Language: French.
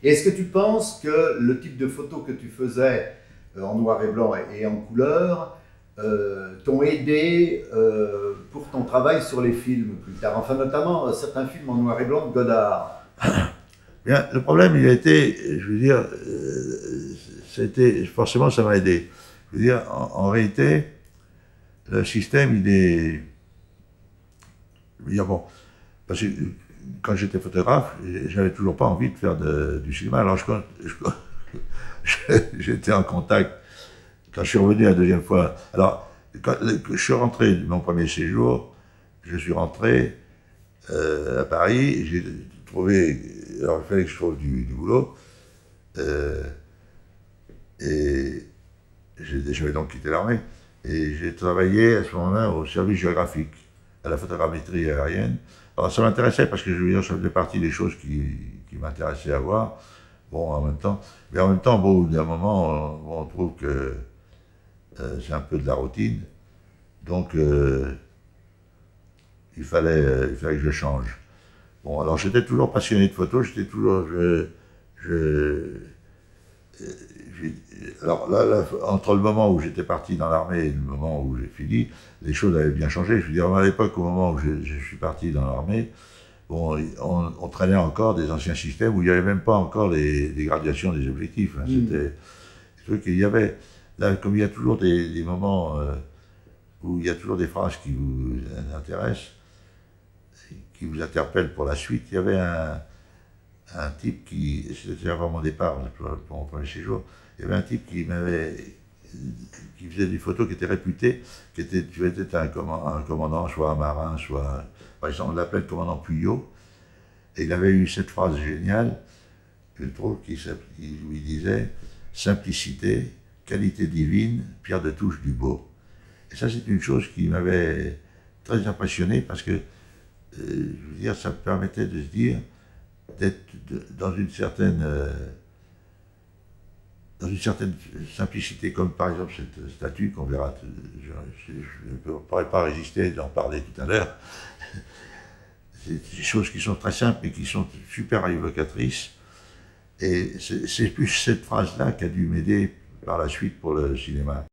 Et est-ce que tu penses que le type de photos que tu faisais en noir et blanc et en couleur t'ont aidé pour ton travail sur les films plus tard? Enfin, notamment certains films en noir et blanc de Godard. Bien, le problème, il a été, je veux dire, forcément, ça m'a aidé. Je veux dire, en réalité, le système, il est, je veux dire, bon, parce que quand j'étais photographe, j'avais toujours pas envie de faire du cinéma. Alors, j'étais en contact, quand je suis revenu la deuxième fois, alors, quand je suis rentré de mon premier séjour, je suis rentré à Paris, j'ai trouvé, alors il fallait que je trouve du boulot, et j'avais donc quitté l'armée, et j'ai travaillé à ce moment-là au service géographique, à la photogrammétrie aérienne. Alors ça m'intéressait parce que je veux dire, ça faisait partie des choses qui m'intéressaient à voir. Bon, en même temps, mais en même temps, bon, au bout d'un moment, on trouve que c'est un peu de la routine, donc il fallait que je change. Bon, alors j'étais toujours passionné de photos, j'étais toujours, alors là, entre le moment où j'étais parti dans l'armée et le moment où j'ai fini, les choses avaient bien changé. Je veux dire, à l'époque, au moment où je suis parti dans l'armée, bon, on traînait encore des anciens systèmes où il n'y avait même pas encore les graduations des objectifs. Hein. C'était des trucs qu'il y avait. Là, comme il y a toujours des moments où il y a toujours des phrases qui vous intéressent, qui vous interpellent pour la suite, il y avait un type qui, c'était avant mon départ, pour mon premier séjour, il y avait un type qui faisait des photos qui étaient réputées, tu étais un commandant, soit un marin, soit, par exemple, on l'appelait le commandant Puyot, et il avait eu cette phrase géniale, je trouve, qui lui disait « Simplicité, qualité divine, pierre de touche du beau ». Et ça, c'est une chose qui m'avait très impressionné, parce que, je veux dire, ça me permettait de se dire, d'être dans une certaine simplicité, comme par exemple cette statue qu'on verra, je ne pourrais pas résister d'en parler tout à l'heure. C'est des choses qui sont très simples mais qui sont super évocatrices, et c'est plus cette phrase-là qui a dû m'aider par la suite pour le cinéma.